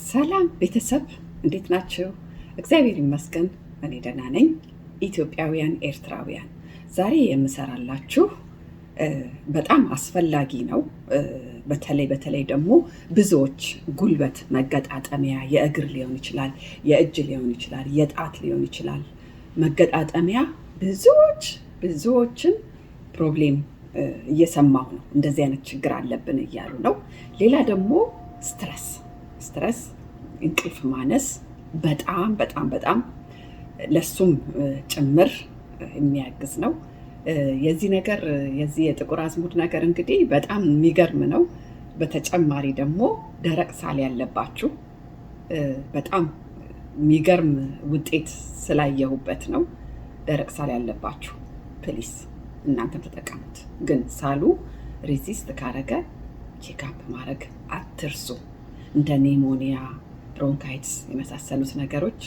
ሰላም ቤተሰብ እንዴት ናችሁ? እግዚአብሔር ይመስገን እኔ ደህና ነኝ። ኢትዮጵያውያን ኤርትራውያን ዛሬ የምሰራላችሁ በጣም አስፈላጊ ነው። በተለይ ደግሞ ብዙዎች ጉልበት መገጣጠሚያ የእግር ሊሆን ይችላል፣ የእጅ ሊሆን ይችላል፣ የጣት ሊሆን ይችላል መገጣጠሚያ ብዙዎችን ፕሮብሌም እየሰማሁ ነው። እንደዚህ አይነት ችግር አለብን እያሉ ነው። ሌላ ደግሞ ስትረስ እንቅልፍ ማነስ በጣም ለሱም ጭምር የሚያግዝ ነው። የዚህ የጥቁር አዝሙድ ነገር እንግዲህ በጣም የሚገርም ነው። በተጨማሪ ደግሞ ደረቅ ሳል ያለባችሁ በጣም የሚገርም ውጤት ስላየሁበት ነው። ደረቅ ሳል ያለባችሁ ፕሊስ እናንተም ተጠቀሙት። ግን ሳሉ ሬዚስት ካረገ ቼክአፕ ማድረግ አትርሱ። እንደ ኒሞኒያ፣ ብሮንካይትስ የመሳሰሉት ነገሮች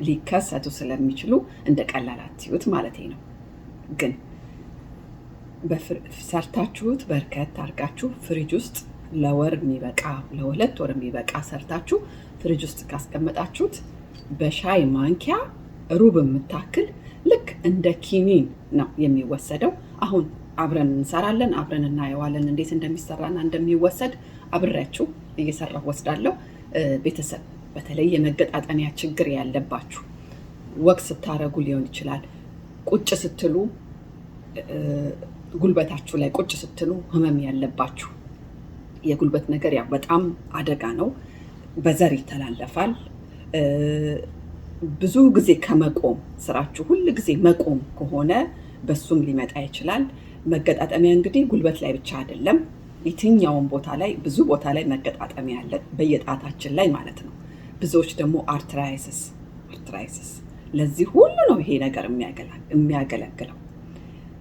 ሊከሰቱ ስለሚችሉ እንደ ቀላል አትዩት ማለት ነው። ግን ሰርታችሁት በርከት አድርጋችሁ ፍሪጅ ውስጥ ለወር የሚበቃ ለሁለት ወር የሚበቃ ሰርታችሁ ፍሪጅ ውስጥ ካስቀመጣችሁት በሻይ ማንኪያ ሩብ የምታክል ልክ እንደ ኪኒን ነው የሚወሰደው። አሁን አብረን እንሰራለን፣ አብረን እናየዋለን እንዴት እንደሚሰራና እንደሚወሰድ አብሬያችሁ እየሰራሁ ወስዳለሁ። ቤተሰብ በተለይ የመገጣጠሚያ ችግር ያለባችሁ ወቅት ስታረጉ ሊሆን ይችላል፣ ቁጭ ስትሉ ጉልበታችሁ ላይ ቁጭ ስትሉ ህመም ያለባችሁ የጉልበት ነገር ያው በጣም አደጋ ነው። በዘር ይተላለፋል። ብዙ ጊዜ ከመቆም ስራችሁ ሁል ጊዜ መቆም ከሆነ በሱም ሊመጣ ይችላል። መገጣጠሚያ እንግዲህ ጉልበት ላይ ብቻ አይደለም፣ የትኛውም ቦታ ላይ ብዙ ቦታ ላይ መገጣጠሚያ አለ፣ በየጣታችን ላይ ማለት ነው። ብዙዎች ደግሞ አርትራይሲስ ለዚህ ሁሉ ነው ይሄ ነገር የሚያገለግለው።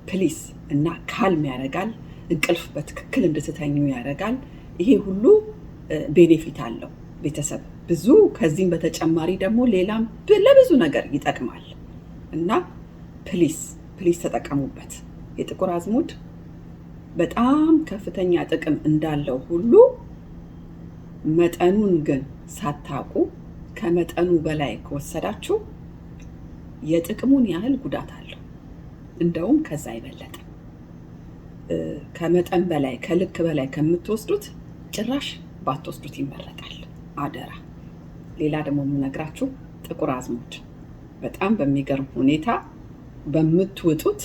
ፕሊስ እና ካልም ያደርጋል፣ እንቅልፍ በትክክል እንድትተኙ ያደርጋል። ይሄ ሁሉ ቤኔፊት አለው ቤተሰብ። ብዙ ከዚህም በተጨማሪ ደግሞ ሌላም ለብዙ ነገር ይጠቅማል እና ፕሊስ ተጠቀሙበት። የጥቁር አዝሙድ በጣም ከፍተኛ ጥቅም እንዳለው ሁሉ መጠኑን ግን ሳታውቁ ከመጠኑ በላይ ከወሰዳችሁ የጥቅሙን ያህል ጉዳት አለው። እንደውም ከዛ ይበለጠ ከመጠን በላይ ከልክ በላይ ከምትወስዱት ጭራሽ ባትወስዱት ይመረጣል። አደራ። ሌላ ደግሞ የምነግራችሁ ጥቁር አዝሙድ በጣም በሚገርም ሁኔታ በምትውጡት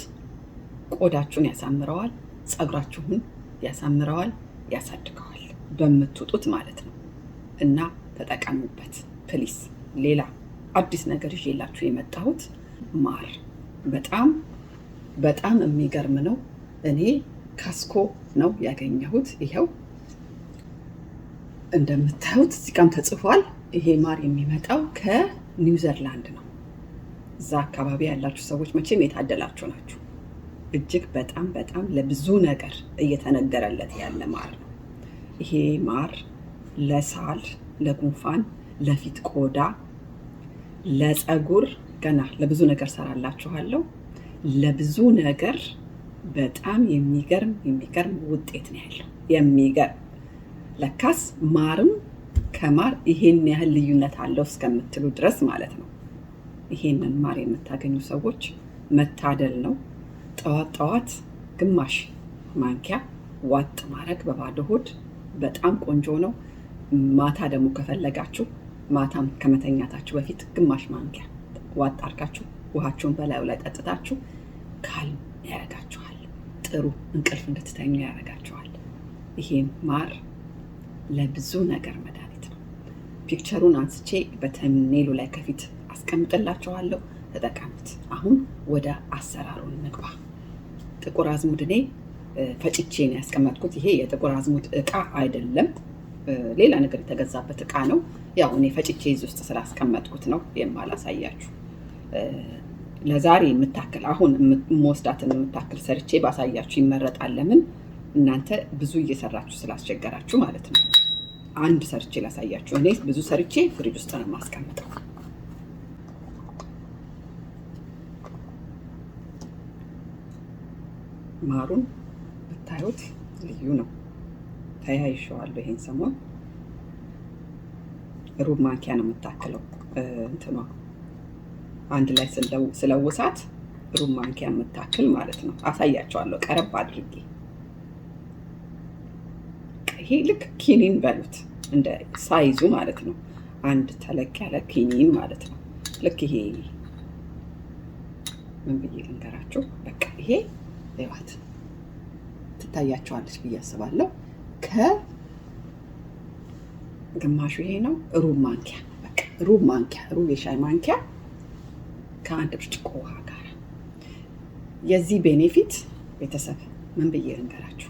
ቆዳችሁን ያሳምረዋል፣ ፀጉራችሁን ያሳምረዋል፣ ያሳድገዋል። በምትውጡት ማለት ነው እና ተጠቀሙበት ፕሊስ። ሌላ አዲስ ነገር ይዤላችሁ የመጣሁት ማር በጣም የሚገርም ነው። እኔ ካስኮ ነው ያገኘሁት። ይኸው እንደምታዩት እዚህ ጋርም ተጽፏል። ይሄ ማር የሚመጣው ከኒውዚላንድ ነው። እዛ አካባቢ ያላችሁ ሰዎች መቼም የታደላችሁ ናችሁ። እጅግ በጣም ለብዙ ነገር እየተነገረለት ያለ ማር ነው። ይሄ ማር ለሳል፣ ለጉንፋን፣ ለፊት ቆዳ፣ ለፀጉር ገና ለብዙ ነገር ሰራላችኋለሁ። ለብዙ ነገር በጣም የሚገርም ውጤት ነው ያለው። የሚገርም ለካስ ማርም ከማር ይሄን ያህል ልዩነት አለው እስከምትሉ ድረስ ማለት ነው። ይሄንን ማር የምታገኙ ሰዎች መታደል ነው። ጠዋት ግማሽ ማንኪያ ዋጥ ማድረግ በባዶ ሆድ በጣም ቆንጆ ነው። ማታ ደግሞ ከፈለጋችሁ ማታም ከመተኛታችሁ በፊት ግማሽ ማንኪያ ዋጥ አድርጋችሁ ውሃችሁን በላዩ ላይ ጠጥታችሁ ካልም ያደርጋችኋል። ጥሩ እንቅልፍ እንድትተኙ ያደርጋችኋል። ይሄም ማር ለብዙ ነገር መድኃኒት ነው። ፒክቸሩን አንስቼ በተምኔሉ ላይ ከፊት አስቀምጥላችኋለሁ። ተጠቀሙት። አሁን ወደ አሰራሩ እንግባ። ጥቁር አዝሙድ እኔ ፈጭቼ ነው ያስቀመጥኩት። ይሄ የጥቁር አዝሙድ እቃ አይደለም፣ ሌላ ነገር የተገዛበት እቃ ነው። ያው እኔ ፈጭቼ እዚህ ውስጥ ስላስቀመጥኩት ነው የማላሳያችሁ። ለዛሬ የምታክል አሁን የምወስዳትን የምታክል ሰርቼ ባሳያችሁ ይመረጣል። ለምን እናንተ ብዙ እየሰራችሁ ስላስቸገራችሁ ማለት ነው። አንድ ሰርቼ ላሳያችሁ። እኔ ብዙ ሰርቼ ፍሪጅ ውስጥ ነው የማስቀምጠው። ማሩን ብታዩት ልዩ ነው። ተያይሸዋለሁ ይሄን ሰሞን ሩብ ማንኪያ ነው የምታክለው እንትኗ አንድ ላይ ስለውሳት ሩብ ማንኪያ የምታክል ማለት ነው። አሳያቸዋለሁ ቀረብ አድርጌ። ይሄ ልክ ኪኒን በሉት እንደ ሳይዙ ማለት ነው። አንድ ተለቅ ያለ ኪኒን ማለት ነው። ልክ ይሄ ምን ብዬ ልንገራችሁ? በቃ ይሄ ይዋት ትታያቸዋለች ብዬ አስባለሁ። ከግማሹ ይሄ ነው። ሩብ ማንኪያ በቃ ሩብ ማንኪያ፣ ሩብ የሻይ ማንኪያ ከአንድ ብርጭቆ ውሃ ጋር። የዚህ ቤኔፊት ቤተሰብ ምን ብዬ ልንገራችሁ?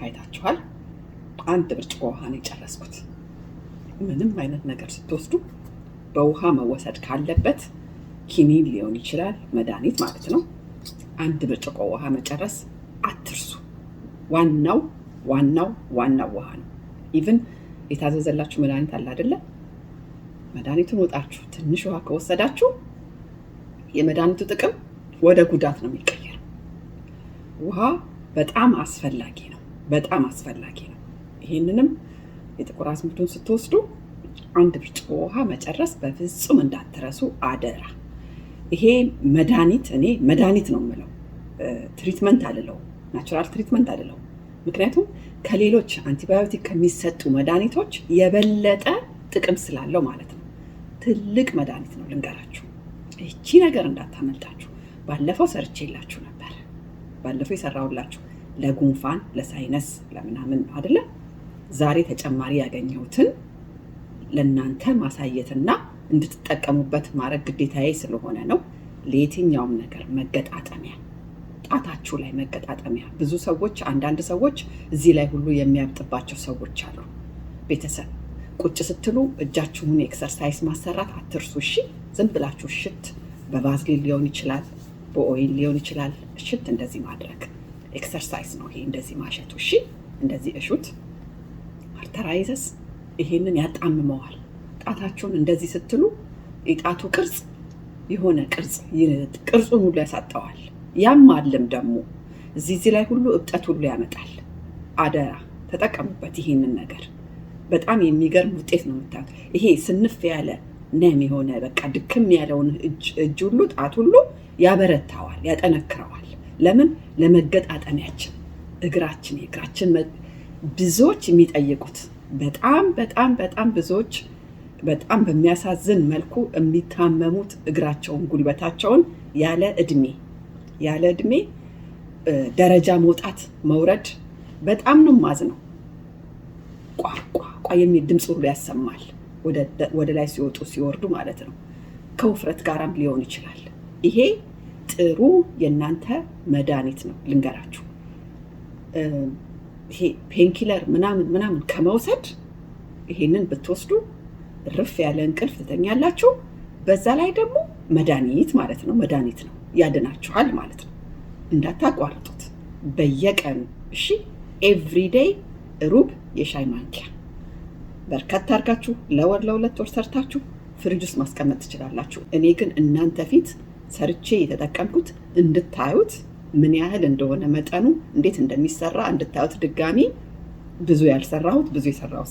አይታችኋል። አንድ ብርጭቆ ውሃ ነው የጨረስኩት። ምንም አይነት ነገር ስትወስዱ በውሃ መወሰድ ካለበት ኪኒን ሊሆን ይችላል፣ መድኃኒት ማለት ነው። አንድ ብርጭቆ ውሃ መጨረስ አትርሱ። ዋናው ውሃ ነው። ኢቭን የታዘዘላችሁ መድኃኒት አለ አይደለ? መድኃኒቱን ወጣችሁ ትንሽ ውሃ ከወሰዳችሁ የመድኃኒቱ ጥቅም ወደ ጉዳት ነው የሚቀየረው። ውሃ በጣም አስፈላጊ ነው። ይሄንንም የጥቁር አዝሙዱን ስትወስዱ አንድ ብርጭቆ ውሃ መጨረስ በፍጹም እንዳትረሱ አደራ። ይሄ መድኃኒት፣ እኔ መድኃኒት ነው የምለው፣ ትሪትመንት አልለው፣ ናቹራል ትሪትመንት አልለው። ምክንያቱም ከሌሎች አንቲባዮቲክ ከሚሰጡ መድኃኒቶች የበለጠ ጥቅም ስላለው ማለት ነው። ትልቅ መድኃኒት ነው ልንገራችሁ። ይቺ ነገር እንዳታመልጣችሁ። ባለፈው ሰርቼላችሁ ነበር። ባለፈው የሰራሁላችሁ ለጉንፋን፣ ለሳይነስ፣ ለምናምን አይደለ? ዛሬ ተጨማሪ ያገኘሁትን ለእናንተ ማሳየትና እንድትጠቀሙበት ማድረግ ግዴታዬ ስለሆነ ነው። ለየትኛውም ነገር መገጣጠሚያ፣ ጣታችሁ ላይ መገጣጠሚያ። ብዙ ሰዎች፣ አንዳንድ ሰዎች እዚህ ላይ ሁሉ የሚያብጥባቸው ሰዎች አሉ። ቤተሰብ ቁጭ ስትሉ እጃችሁን ኤክሰርሳይዝ ማሰራት አትርሱ። እሺ፣ ዝም ብላችሁ እሽት፣ በቫዝሊን ሊሆን ይችላል፣ በኦይል ሊሆን ይችላል። እሽት እንደዚህ ማድረግ ኤክሰርሳይዝ ነው ይሄ። እንደዚህ ማሸቱ። እሺ፣ እንደዚህ እሹት። አርተራይዘስ ይሄንን ያጣምመዋል። ጣታችሁን እንደዚህ ስትሉ የጣቱ ቅርጽ የሆነ ቅርጹን ሁሉ ያሳጠዋል። ያም አለም ደግሞ እዚህ ላይ ሁሉ እብጠት ሁሉ ያመጣል። አደራ ተጠቀሙበት ይሄንን ነገር። በጣም የሚገርም ውጤት ነው የምታዩት። ይሄ ስንፍ ያለ ነም የሆነ በቃ ድክም ያለውን እጅ ሁሉ ጣት ሁሉ ያበረታዋል፣ ያጠነክረዋል። ለምን? ለመገጣጠሚያችን፣ የእግራችን ብዙዎች የሚጠይቁት በጣም ብዙዎች በጣም በሚያሳዝን መልኩ የሚታመሙት እግራቸውን፣ ጉልበታቸውን ያለ እድሜ ደረጃ መውጣት መውረድ በጣም ነው ማዝነው። ቋ የሚል ድምፅ ሁሉ ያሰማል ወደ ላይ ሲወጡ ሲወርዱ ማለት ነው። ከውፍረት ጋራም ሊሆን ይችላል። ይሄ ጥሩ የእናንተ መድኃኒት ነው ልንገራችሁ። ይሄ ፔንኪለር ምናምን ከመውሰድ ይሄንን ብትወስዱ ርፍ ያለ እንቅልፍ ትተኛላችሁ። በዛ ላይ ደግሞ መድኃኒት ነው፣ ያድናችኋል ማለት ነው። እንዳታቋርጡት በየቀኑ እሺ። ኤቭሪዴይ ሩብ የሻይ ማንኪያ በርከት አድርጋችሁ ለሁለት ወር ሰርታችሁ ፍሪጅ ውስጥ ማስቀመጥ ትችላላችሁ። እኔ ግን እናንተ ፊት ሰርቼ የተጠቀምኩት እንድታዩት ምን ያህል እንደሆነ መጠኑ እንዴት እንደሚሰራ እንድታዩት ድጋሚ ብዙ ያልሰራሁት ብዙ የሰራሁት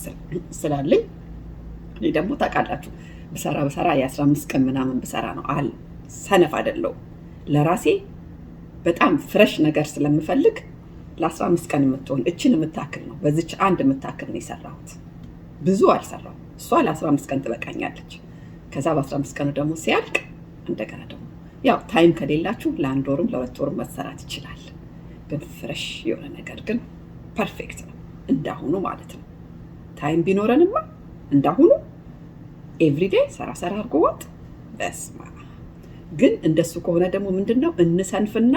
ስላለኝ እኔ ደግሞ ታውቃላችሁ ብሰራ የ15 ቀን ምናምን ብሰራ ነው። ሰነፍ አይደለሁ። ለራሴ በጣም ፍረሽ ነገር ስለምፈልግ ለ15 ቀን የምትሆን እችን የምታክል ነው። በዚች አንድ የምታክል ነው የሰራሁት። ብዙ አልሰራሁ። እሷ ለ15 ቀን ትበቃኛለች። ከዛ በ15 ቀኑ ደግሞ ሲያልቅ እንደገና ደግሞ ያው ታይም ከሌላችሁ ለ1 ወርም ለ2 ወርም መሰራት ይችላል። ግን ፍረሽ የሆነ ነገር ግን ፐርፌክት ነው እንዳሁኑ ማለት ነው። ታይም ቢኖረንማ እንዳሁኑ ኤቭሪዴይ ሰራ አድርጎ ወጥ በስማ። ግን እንደሱ ከሆነ ደግሞ ምንድነው እንሰንፍና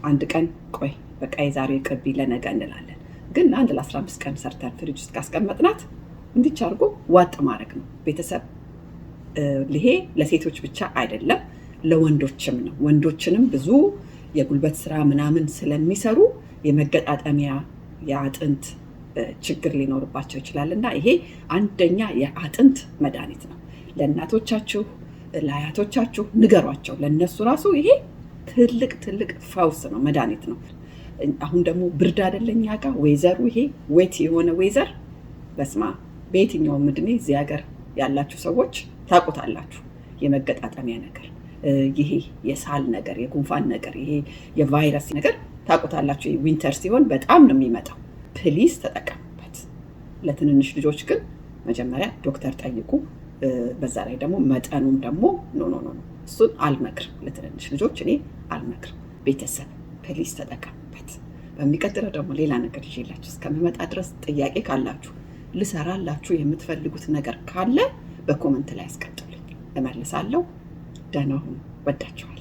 አንድ ቀን ቆይ በቃ የዛሬው ቅርቢ ለነገ እንላለን። ግን ለአንድ ለ15 ቀን ሰርተን ፍሪጅ ውስጥ ካስቀመጥናት እንዲች አድርጎ ዋጥ ማድረግ ነው። ቤተሰብ ይሄ ለሴቶች ብቻ አይደለም ለወንዶችም ነው። ወንዶችንም ብዙ የጉልበት ስራ ምናምን ስለሚሰሩ የመገጣጠሚያ የአጥንት ችግር ሊኖርባቸው ይችላልና ይሄ አንደኛ የአጥንት መድኃኒት ነው። ለእናቶቻችሁ ለአያቶቻችሁ ንገሯቸው። ለነሱ ራሱ ይሄ ትልቅ ፈውስ ነው፣ መድኃኒት ነው። አሁን ደግሞ ብርድ አይደለኛ ጋር ወይዘሩ ይሄ ዌት የሆነ ወይዘር በስማ በየትኛውም እድሜ እዚህ ሀገር ያላችሁ ሰዎች ታውቁታላችሁ። የመገጣጠሚያ ነገር፣ ይሄ የሳል ነገር፣ የጉንፋን ነገር፣ ይሄ የቫይረስ ነገር ታውቁታላችሁ። ዊንተር ሲሆን በጣም ነው የሚመጣው። ፕሊዝ ተጠቀሙበት። ለትንንሽ ልጆች ግን መጀመሪያ ዶክተር ጠይቁ። በዛ ላይ ደግሞ መጠኑም ደግሞ ኖ እሱን አልመክርም። ለትንንሽ ልጆች እኔ አልመክርም። ቤተሰብ ፕሊዝ ተጠቀሙበት። በሚቀጥለው ደግሞ ሌላ ነገር ይዤላችሁ እስከምመጣ ድረስ ጥያቄ ካላችሁ ልሰራላችሁ የምትፈልጉት ነገር ካለ በኮመንት ላይ አስቀምጡልኝ፣ እመልሳለሁ። ደህና ሁኑ። ወዳችኋለሁ።